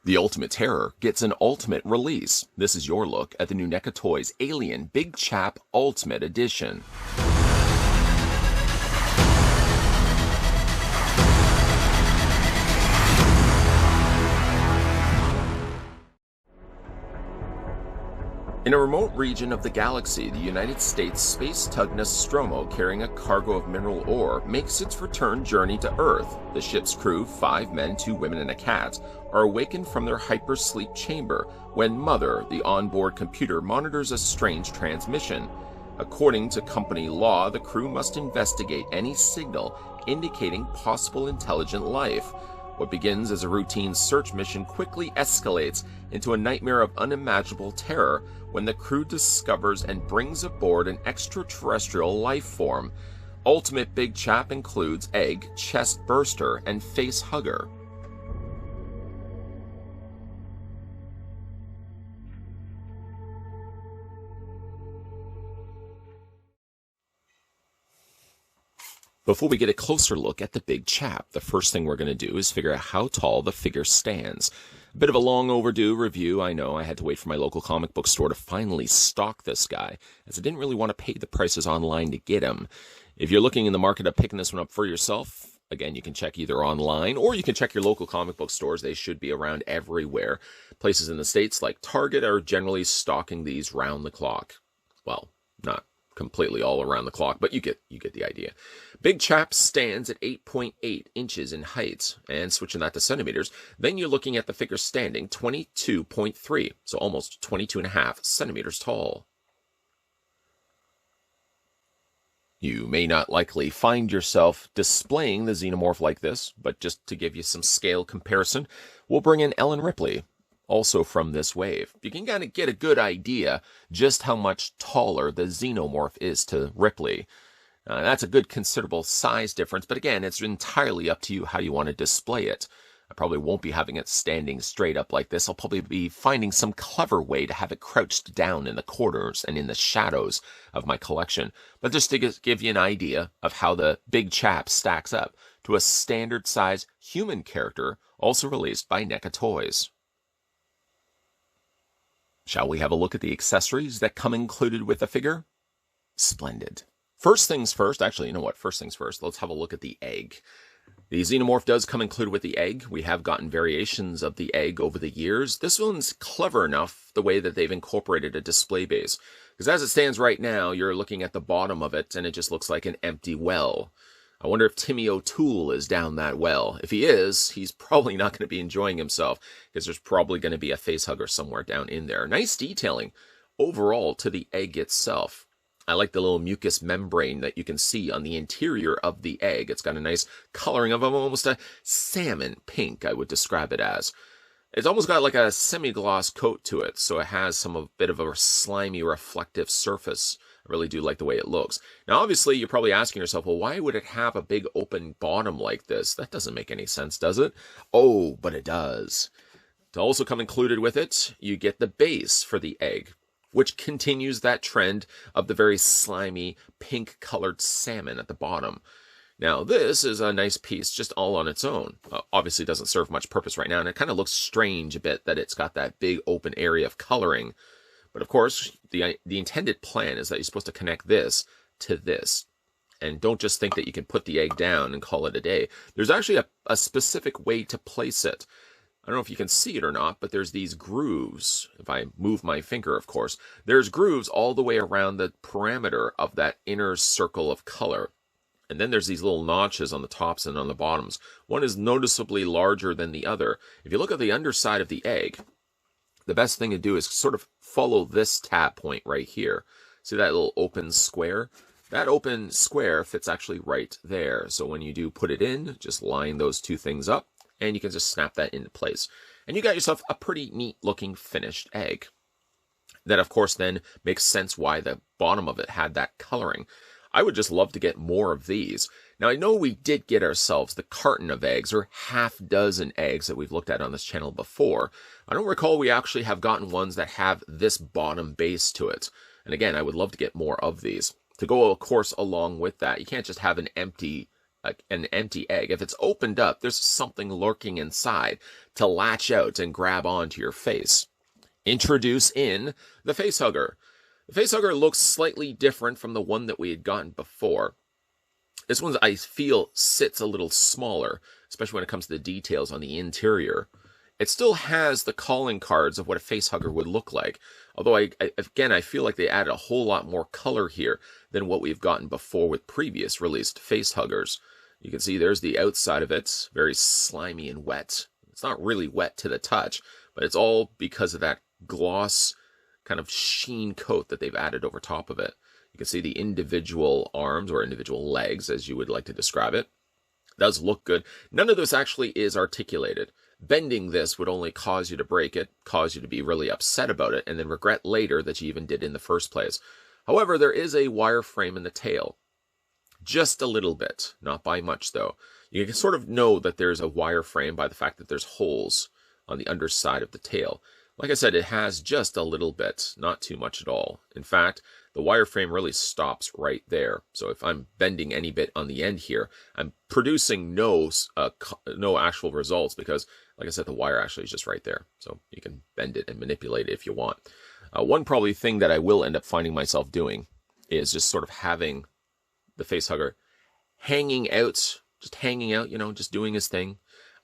The Ultimate Terror gets an ultimate release. This is your look at the new NECA Toys Alien Big Chap Ultimate Edition. In a remote region of the galaxy, the United States space tug Nostromo, carrying a cargo of mineral ore, makes its return journey to Earth. The ship's crew, 5 men, 2 women, and a cat, are awakened from their hypersleep chamber when Mother, the onboard computer, monitors a strange transmission. According to company law, the crew must investigate any signal indicating possible intelligent life. What begins as a routine search mission quickly escalates into a nightmare of unimaginable terror when the crew discovers and brings aboard an extraterrestrial life form. Ultimate Big Chap includes Egg, Chest Burster, and Face Hugger. Before we get a closer look at the Big Chap, the first thing we're going to do is figure out how tall the figure stands. A bit of a long overdue review, I know. I had to wait for my local comic book store to finally stock this guy, as I didn't really want to pay the prices online to get him. If you're looking in the market of picking this one up for yourself, again, you can check either online or you can check your local comic book stores. They should be around everywhere. Places in the States like Target are generally stocking these round the clock. Well, not completely all around the clock, but you get the idea. Big Chap stands at 8.8 inches in height, and switching that to centimeters, then you're looking at the figure standing 22.3, so almost 22.5 centimeters tall. You may not likely find yourself displaying the xenomorph like this, but just to give you some scale comparison, we'll bring in Ellen Ripley, also from this wave. You can kind of get a good idea just how much taller the xenomorph is to Ripley. That's a good considerable size difference, but again, it's entirely up to you how you want to display it. I probably won't be having it standing straight up like this. I'll probably be finding some clever way to have it crouched down in the corners and in the shadows of my collection. But just to give you an idea of how the Big Chap stacks up to a standard size human character, also released by NECA Toys. Shall we have a look at the accessories that come included with the figure? Splendid. First things first, actually, you know what? First things first, let's have a look at the egg. The xenomorph does come included with the egg. We have gotten variations of the egg over the years. This one's clever enough, the way that they've incorporated a display base. Because as it stands right now, you're looking at the bottom of it, and it just looks like an empty well. I wonder if Timmy O'Toole is down that well. If he is, he's probably not going to be enjoying himself, because there's probably going to be a face hugger somewhere down in there. Nice detailing overall to the egg itself. I like the little mucus membrane that you can see on the interior of the egg. It's got a nice coloring of almost a salmon pink, I would describe it as. It's almost got like a semi-gloss coat to it, so it has a bit of a slimy, reflective surface. I really do like the way it looks. Now, obviously, you're probably asking yourself, well, why would it have a big open bottom like this? That doesn't make any sense, does it? Oh, but it does. To also come included with it, you get the base for the egg, which continues that trend of the very slimy, pink-colored salmon at the bottom. Now, this is a nice piece just all on its own. Obviously, it doesn't serve much purpose right now, and it kind of looks strange a bit that it's got that big open area of coloring. But of course, the intended plan is that you're supposed to connect this to this. And don't just think that you can put the egg down and call it a day. There's actually a specific way to place it. I don't know if you can see it or not, but there's these grooves. If I move my finger, of course, there's grooves all the way around the perimeter of that inner circle of color. And then there's these little notches on the tops and on the bottoms. One is noticeably larger than the other. If you look at the underside of the egg, the best thing to do is sort of follow this tab point right here. See that little open square? That open square fits actually right there. So when you do put it in, just line those two things up, and you can just snap that into place. And you got yourself a pretty neat looking finished egg. That, of course, then makes sense why the bottom of it had that coloring. I would just love to get more of these. Now, I know we did get ourselves the carton of eggs, or half-dozen eggs that we've looked at on this channel before. I don't recall we actually have gotten ones that have this bottom base to it. And again, I would love to get more of these. To go, of course, along with that, you can't just have an empty an empty egg, if it's opened up, there's something lurking inside to latch out and grab onto your face. Introduce in the facehugger. The facehugger looks slightly different from the one that we had gotten before. This one, I feel, sits a little smaller, especially when it comes to the details on the interior. It still has the calling cards of what a facehugger would look like. Although, I feel like they added a whole lot more color here than what we've gotten before with previous released facehuggers. You can see there's the outside of it, very slimy and wet. It's not really wet to the touch, but it's all because of that gloss kind of sheen coat that they've added over top of it. You can see the individual arms or individual legs, as you would like to describe it. It does look good. None of this actually is articulated. Bending this would only cause you to break it, cause you to be really upset about it, and then regret later that you even did in the first place. However, there is a wireframe in the tail. Just a little bit. Not by much, though. You can sort of know that there's a wireframe by the fact that there's holes on the underside of the tail. Like I said, it has just a little bit, not too much at all. In fact, the wireframe really stops right there. So if I'm bending any bit on the end here, I'm producing no actual results because, like I said, the wire actually is just right there. So you can bend it and manipulate it if you want. One probably thing that I will end up finding myself doing is just sort of having the facehugger hanging out, just doing his thing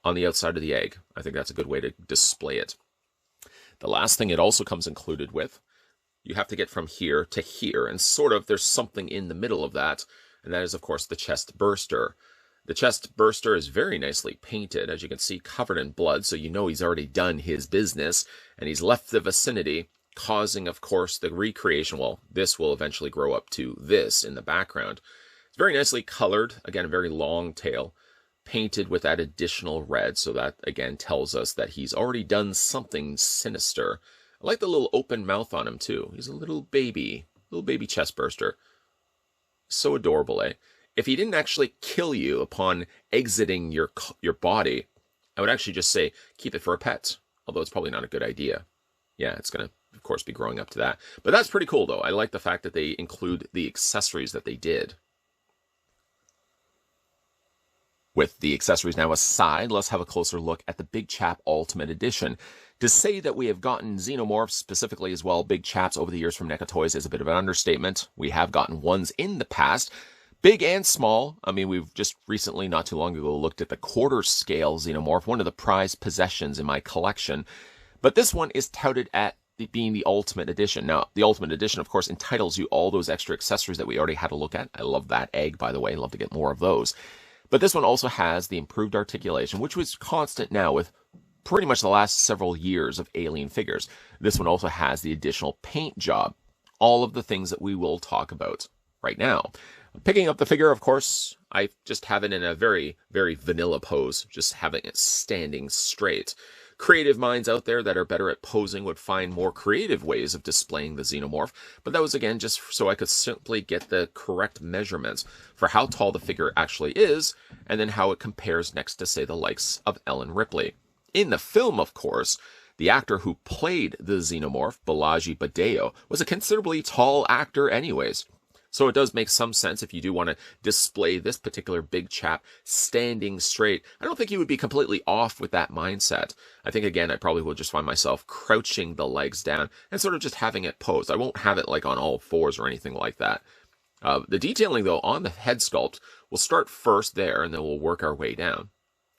on the outside of the egg. I think that's a good way to display it. The last thing it also comes included with, you have to get from here to here, and sort of there's something in the middle of that, and that is, of course, the chest burster. The chest burster is very nicely painted, as you can see, covered in blood, so you know he's already done his business, and he's left the vicinity, causing, of course, the recreation. Well, this will eventually grow up to this in the background. It's very nicely colored, again, a very long tail, painted with that additional red, so that, again, tells us that he's already done something sinister. I like the little open mouth on him, too. He's a little baby chest burster. So adorable, eh? If he didn't actually kill you upon exiting your body, I would actually just say, keep it for a pet. Although it's probably not a good idea. Yeah, it's going to, of course, be growing up to that. But that's pretty cool, though. I like the fact that they include the accessories that they did. With the accessories now aside, let's have a closer look at the Big Chap Ultimate Edition. To say that we have gotten xenomorphs, specifically as well Big Chaps over the years from NECA Toys, is a bit of an understatement. We have gotten ones in the past, big and small. I mean, we've just recently, not too long ago, looked at the quarter-scale xenomorph, one of the prized possessions in my collection. But this one is touted at being the Ultimate Edition. Now, the Ultimate Edition, of course, entitles you all those extra accessories that we already had a look at. I love that egg, by the way. I'd love to get more of those. But this one also has the improved articulation, which was constant now with pretty much the last several years of Alien figures. This one also has the additional paint job. All of the things that we will talk about right now. Picking up the figure, of course, I just have it in a very, very vanilla pose, just having it standing straight. Creative minds out there that are better at posing would find more creative ways of displaying the xenomorph, but that was, again, just so I could simply get the correct measurements for how tall the figure actually is, and then how it compares next to, say, the likes of Ellen Ripley. In the film, of course, the actor who played the xenomorph, Balaji Badeo, was a considerably tall actor anyways. So it does make some sense if you do want to display this particular Big Chap standing straight. I don't think you would be completely off with that mindset. I think, again, I probably will just find myself crouching the legs down and sort of just having it posed. I won't have it like on all fours or anything like that. The detailing, though, on the head sculpt, will start first there and then we'll work our way down.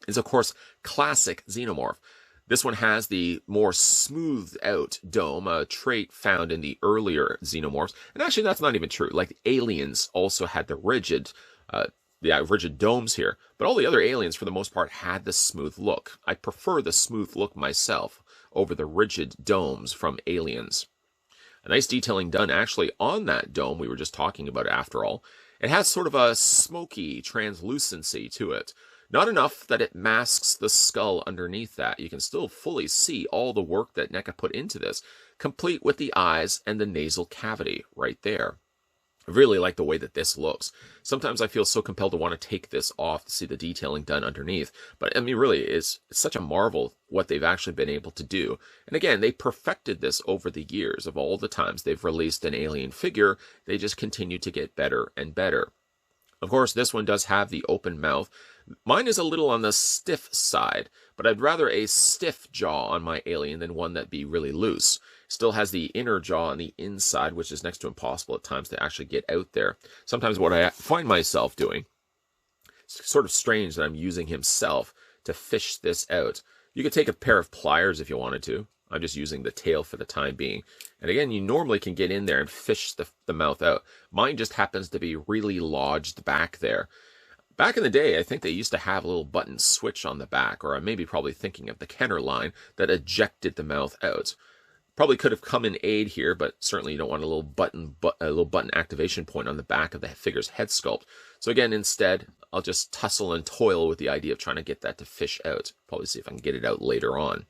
Is, of course, classic xenomorph. This one has the more smoothed out dome, a trait found in the earlier xenomorphs. And actually, that's not even true. Like, the aliens also had the rigid domes here. But all the other aliens, for the most part, had the smooth look. I prefer the smooth look myself over the rigid domes from aliens. A nice detailing done, actually, on that dome. We were just talking about it, after all. It has sort of a smoky translucency to it. Not enough that it masks the skull underneath that. You can still fully see all the work that NECA put into this, complete with the eyes and the nasal cavity right there. I really like the way that this looks. Sometimes I feel so compelled to want to take this off to see the detailing done underneath. But I mean, really, it's such a marvel what they've actually been able to do. And again, they perfected this over the years. Of all the times they've released an alien figure, they just continue to get better and better. Of course, this one does have the open mouth. Mine is a little on the stiff side, but I'd rather a stiff jaw on my alien than one that be really loose. Still has the inner jaw on the inside, which is next to impossible at times to actually get out there. Sometimes what I find myself doing, it's sort of strange that I'm using himself to fish this out. You could take a pair of pliers if you wanted to. I'm just using the tail for the time being. And again, you normally can get in there and fish the mouth out. Mine just happens to be really lodged back there. Back in the day, I think they used to have a little button switch on the back, or I may be probably thinking of the Kenner line that ejected the mouth out. Probably could have come in aid here, but certainly you don't want a little button activation point on the back of the figure's head sculpt. So again, instead, I'll just tussle and toil with the idea of trying to get that to fish out. Probably see if I can get it out later on.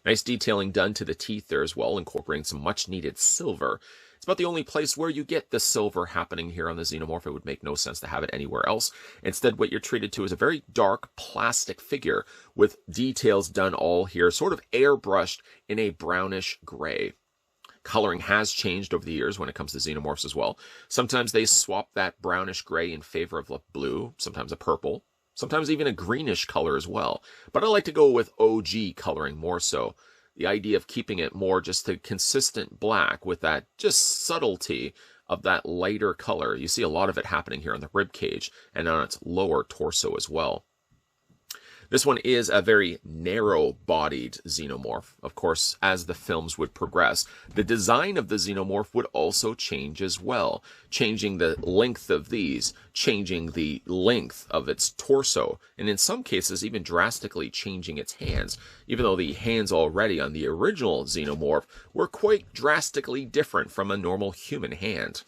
Nice detailing done to the teeth there as well, incorporating some much needed silver. It's about the only place where you get the silver happening here on the Xenomorph. It would make no sense to have it anywhere else. Instead, what you're treated to is a very dark plastic figure with details done all here, sort of airbrushed in a brownish gray. Coloring has changed over the years when it comes to Xenomorphs as well. Sometimes they swap that brownish gray in favor of a blue, sometimes a purple, sometimes even a greenish color as well. But I like to go with OG coloring more so. The idea of keeping it more just a consistent black with that just subtlety of that lighter color. You see a lot of it happening here on the rib cage and on its lower torso as well. This one is a very narrow-bodied Xenomorph. Of course, as the films would progress, the design of the Xenomorph would also change as well, changing the length of these, changing the length of its torso, and in some cases even drastically changing its hands, even though the hands already on the original Xenomorph were quite drastically different from a normal human hand.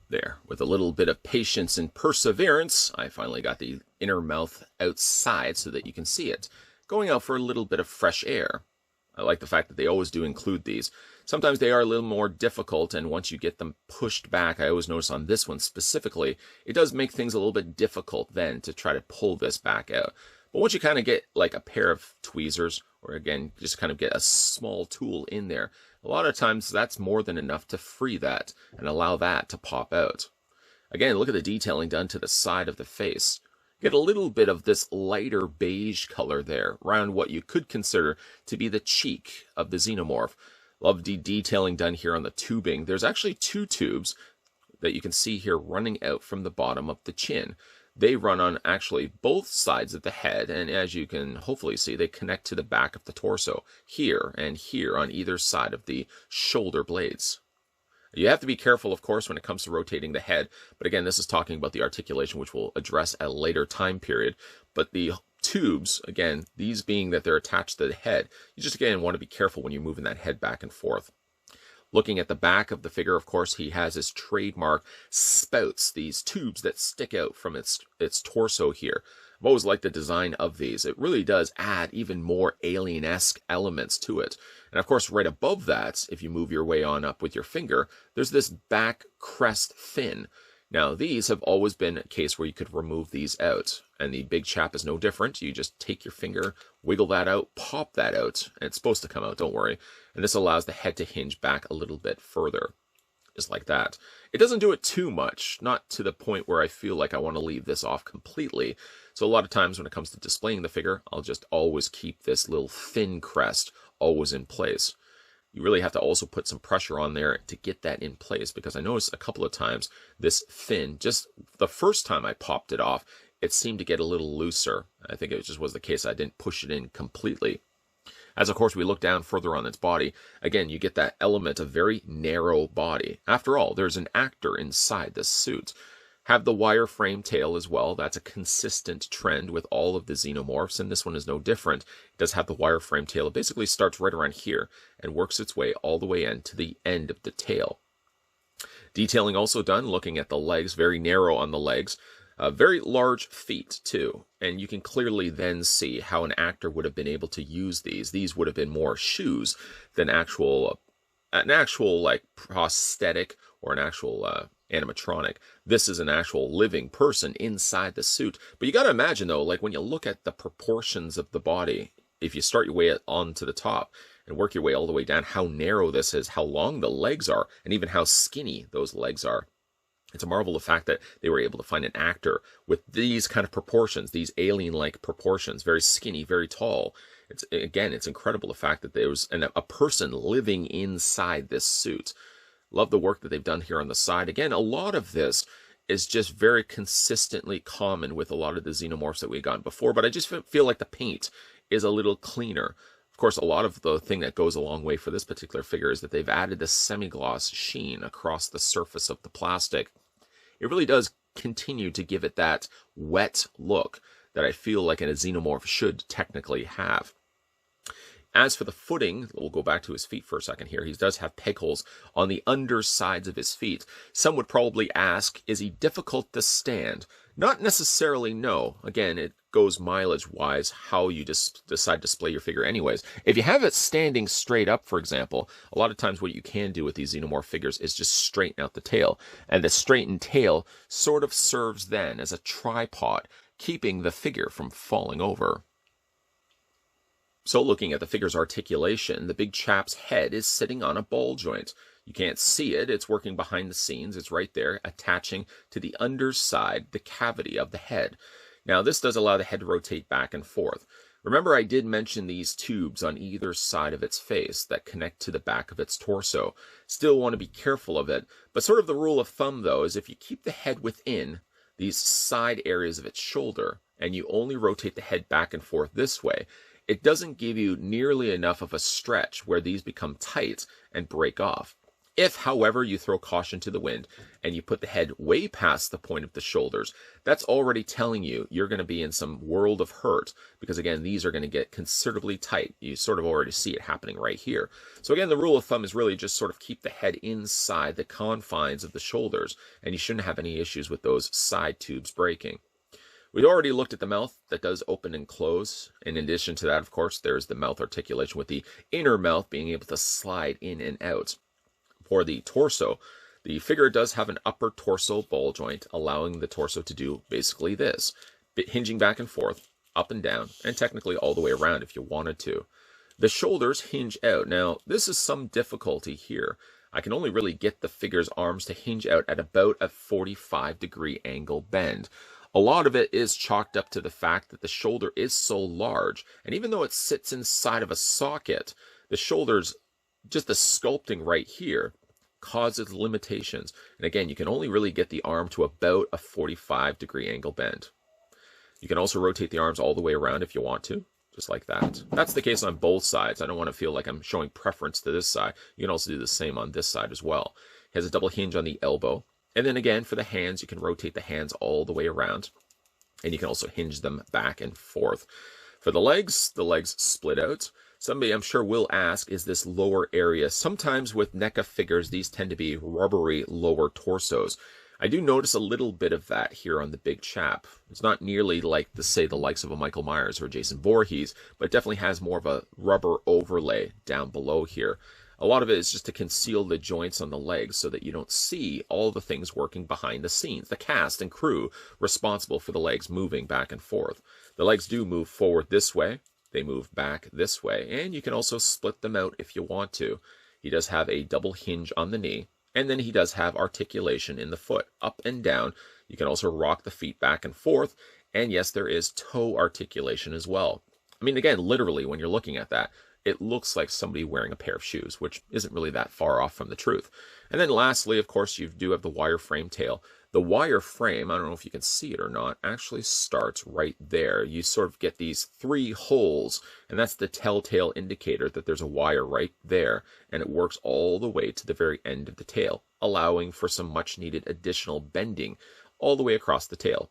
There, with a little bit of patience and perseverance, I finally got the inner mouth outside so that you can see it, going out for a little bit of fresh air. I like the fact that they always do include these. Sometimes they are a little more difficult, and once you get them pushed back, I always notice on this one specifically, it does make things a little bit difficult then to try to pull this back out. But once you kind of get like a pair of tweezers, or again, just kind of get a small tool in there, a lot of times that's more than enough to free that and allow that to pop out. Again, look at the detailing done to the side of the face. Get a little bit of this lighter beige color there around what you could consider to be the cheek of the Xenomorph. Love the detailing done here on the tubing. There's actually two tubes that you can see here running out from the bottom of the chin. They run on actually both sides of the head, and as you can hopefully see, they connect to the back of the torso, here and here on either side of the shoulder blades. You have to be careful, of course, when it comes to rotating the head, but again, this is talking about the articulation, which we'll address at a later time period. But the tubes, again, these being that they're attached to the head, you just, again, want to be careful when you're moving that head back and forth. Looking at the back of the figure, of course, he has his trademark spouts, these tubes that stick out from its torso here. I've always liked the design of these. It really does add even more alien-esque elements to it. And of course, right above that, if you move your way on up with your finger, there's this back crest fin. Now, these have always been a case where you could remove these out. And the Big Chap is no different. You just take your finger, wiggle that out, pop that out, and it's supposed to come out, don't worry. And this allows the head to hinge back a little bit further, just like that. It doesn't do it too much, not to the point where I feel like I want to leave this off completely. So a lot of times when it comes to displaying the figure, I'll just always keep this little fin crest always in place. You really have to also put some pressure on there to get that in place, because I noticed a couple of times this fin, just the first time I popped it off, it seemed to get a little looser. I think it just was the case I didn't push it in completely. As, of course, we look down further on its body, again, you get that element of very narrow body. After all, there's an actor inside this suit. Have the wireframe tail as well. That's a consistent trend with all of the Xenomorphs, and this one is no different. It does have the wireframe tail. It basically starts right around here and works its way all the way in to the end of the tail. Detailing also done, looking at the legs, very narrow on the legs. Very large feet, too, and you can clearly then see how an actor would have been able to use these. These would have been more shoes than an actual like prosthetic or an actual animatronic. This is an actual living person inside the suit. But you got to imagine, though, like when you look at the proportions of the body, if you start your way on to the top and work your way all the way down, how narrow this is, how long the legs are, and even how skinny those legs are. It's a marvel of the fact that they were able to find an actor with these kind of proportions, these alien-like proportions, very skinny, very tall. It's incredible the fact that there was a person living inside this suit. Love the work that they've done here on the side. Again, a lot of this is just very consistently common with a lot of the xenomorphs that we've gotten before, but I just feel like the paint is a little cleaner. Of course, a lot of the thing that goes a long way for this particular figure is that they've added this semi-gloss sheen across the surface of the plastic. It really does continue to give it that wet look that I feel like a xenomorph should technically have. As for the footing, we'll go back to his feet for a second here. He does have peg holes on the undersides of his feet. Some would probably ask, is he difficult to stand? Not necessarily, no. Again, it goes mileage-wise how you just decide to display your figure anyways. If you have it standing straight up, for example, a lot of times what you can do with these xenomorph figures is just straighten out the tail. And the straightened tail sort of serves then as a tripod, keeping the figure from falling over. So looking at the figure's articulation, the Big Chap's head is sitting on a ball joint. You can't see it, it's working behind the scenes, it's right there, attaching to the underside, the cavity of the head. Now this does allow the head to rotate back and forth. Remember I did mention these tubes on either side of its face that connect to the back of its torso. Still want to be careful of it, but sort of the rule of thumb though is if you keep the head within these side areas of its shoulder, and you only rotate the head back and forth this way, it doesn't give you nearly enough of a stretch where these become tight and break off. If, however, you throw caution to the wind and you put the head way past the point of the shoulders, that's already telling you you're going to be in some world of hurt because, again, these are going to get considerably tight. You sort of already see it happening right here. So, again, the rule of thumb is really just sort of keep the head inside the confines of the shoulders, and you shouldn't have any issues with those side tubes breaking. We'd already looked at the mouth that does open and close. In addition to that, of course, there's the mouth articulation with the inner mouth being able to slide in and out. For the torso, the figure does have an upper torso ball joint, allowing the torso to do basically this, hinging back and forth, up and down, and technically all the way around if you wanted to. The shoulders hinge out. Now, this is some difficulty here. I can only really get the figure's arms to hinge out at about a 45-degree angle bend. A lot of it is chalked up to the fact that the shoulder is so large, and even though it sits inside of a socket, the shoulders, just the sculpting right here, causes limitations. And again, you can only really get the arm to about a 45-degree angle bend. You can also rotate the arms all the way around if you want to, just like that. That's the case on both sides. I don't want to feel like I'm showing preference to this side. You can also do the same on this side as well. It has a double hinge on the elbow. And then again, for the hands, you can rotate the hands all the way around. And you can also hinge them back and forth. For the legs split out. Somebody, I'm sure, will ask, is this lower area? Sometimes with NECA figures, these tend to be rubbery lower torsos. I do notice a little bit of that here on the Big Chap. It's not nearly like, say, the likes of a Michael Myers or Jason Voorhees, but it definitely has more of a rubber overlay down below here. A lot of it is just to conceal the joints on the legs so that you don't see all the things working behind the scenes, the cast and crew responsible for the legs moving back and forth. The legs do move forward this way, they move back this way, and you can also split them out if you want to. He does have a double hinge on the knee, and then he does have articulation in the foot, up and down. You can also rock the feet back and forth, and yes, there is toe articulation as well. I mean, again, literally, when you're looking at that, it looks like somebody wearing a pair of shoes, which isn't really that far off from the truth. And then lastly, of course, you do have the wireframe tail. The wireframe, I don't know if you can see it or not, actually starts right there. You sort of get these 3 holes, and that's the telltale indicator that there's a wire right there, and it works all the way to the very end of the tail, allowing for some much-needed additional bending all the way across the tail.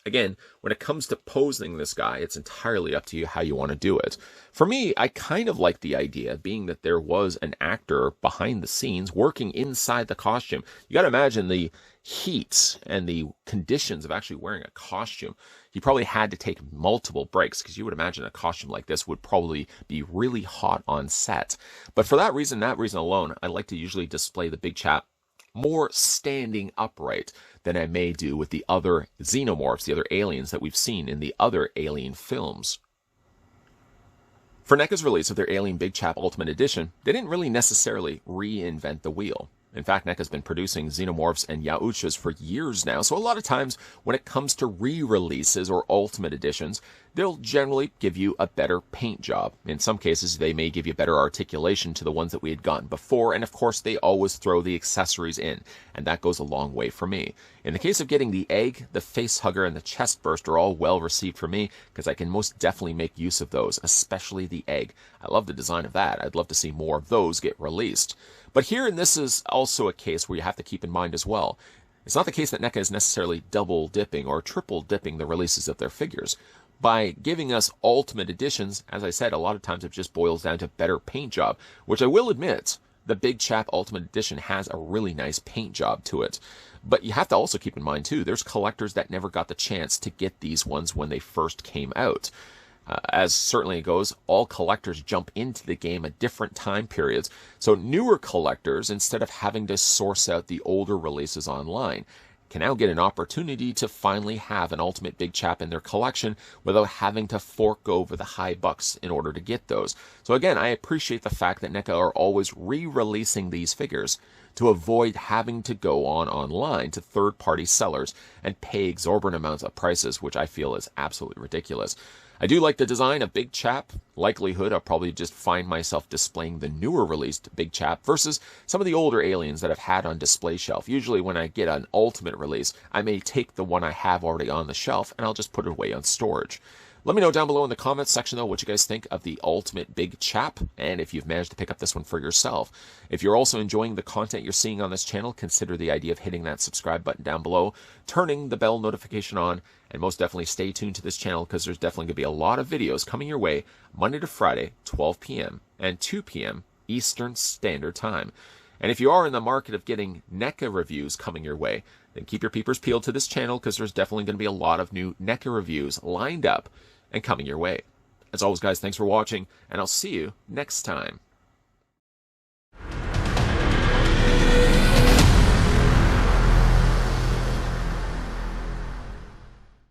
Again, when it comes to posing this guy, it's entirely up to you how you want to do it. For me, I kind of like the idea, being that there was an actor behind the scenes working inside the costume. You got to imagine the heat and the conditions of actually wearing a costume. He probably had to take multiple breaks, because you would imagine a costume like this would probably be really hot on set. But for that reason alone, I like to usually display the Big Chap more standing upright than I may do with the other xenomorphs, the other aliens that we've seen in the other Alien films. For NECA's release of their Alien Big Chap Ultimate Edition, they didn't really necessarily reinvent the wheel. In fact, NECA's been producing Xenomorphs and Yautjas for years now, so a lot of times when it comes to re-releases or Ultimate Editions, they'll generally give you a better paint job. In some cases, they may give you better articulation to the ones that we had gotten before, and of course, they always throw the accessories in, and that goes a long way for me. In the case of getting the egg, the face hugger, and the chest burst are all well received for me, because I can most definitely make use of those, especially the egg. I love the design of that. I'd love to see more of those get released. But here, and this is also a case where you have to keep in mind as well, it's not the case that NECA is necessarily double dipping or triple dipping the releases of their figures. By giving us Ultimate Editions, as I said, a lot of times it just boils down to better paint job, which I will admit, the Big Chap Ultimate Edition has a really nice paint job to it. But you have to also keep in mind, too, there's collectors that never got the chance to get these ones when they first came out. As certainly it goes, all collectors jump into the game at different time periods. So newer collectors, instead of having to source out the older releases online, can now get an opportunity to finally have an Ultimate Big Chap in their collection without having to fork over the high bucks in order to get those. So again, I appreciate the fact that NECA are always re-releasing these figures to avoid having to go online to third-party sellers and pay exorbitant amounts of prices, which I feel is absolutely ridiculous. I do like the design of Big Chap. Likelihood I'll probably just find myself displaying the newer released Big Chap versus some of the older aliens that I've had on display shelf. Usually when I get an Ultimate release, I may take the one I have already on the shelf and I'll just put it away on storage. Let me know down below in the comments section, though, what you guys think of the Ultimate Big Chap, and if you've managed to pick up this one for yourself. If you're also enjoying the content you're seeing on this channel, consider the idea of hitting that subscribe button down below, turning the bell notification on, and most definitely stay tuned to this channel because there's definitely going to be a lot of videos coming your way Monday to Friday, 12 p.m. and 2 p.m. Eastern Standard Time. And if you are in the market of getting NECA reviews coming your way, then keep your peepers peeled to this channel because there's definitely going to be a lot of new NECA reviews lined up and coming your way. As always, guys, thanks for watching, and I'll see you next time.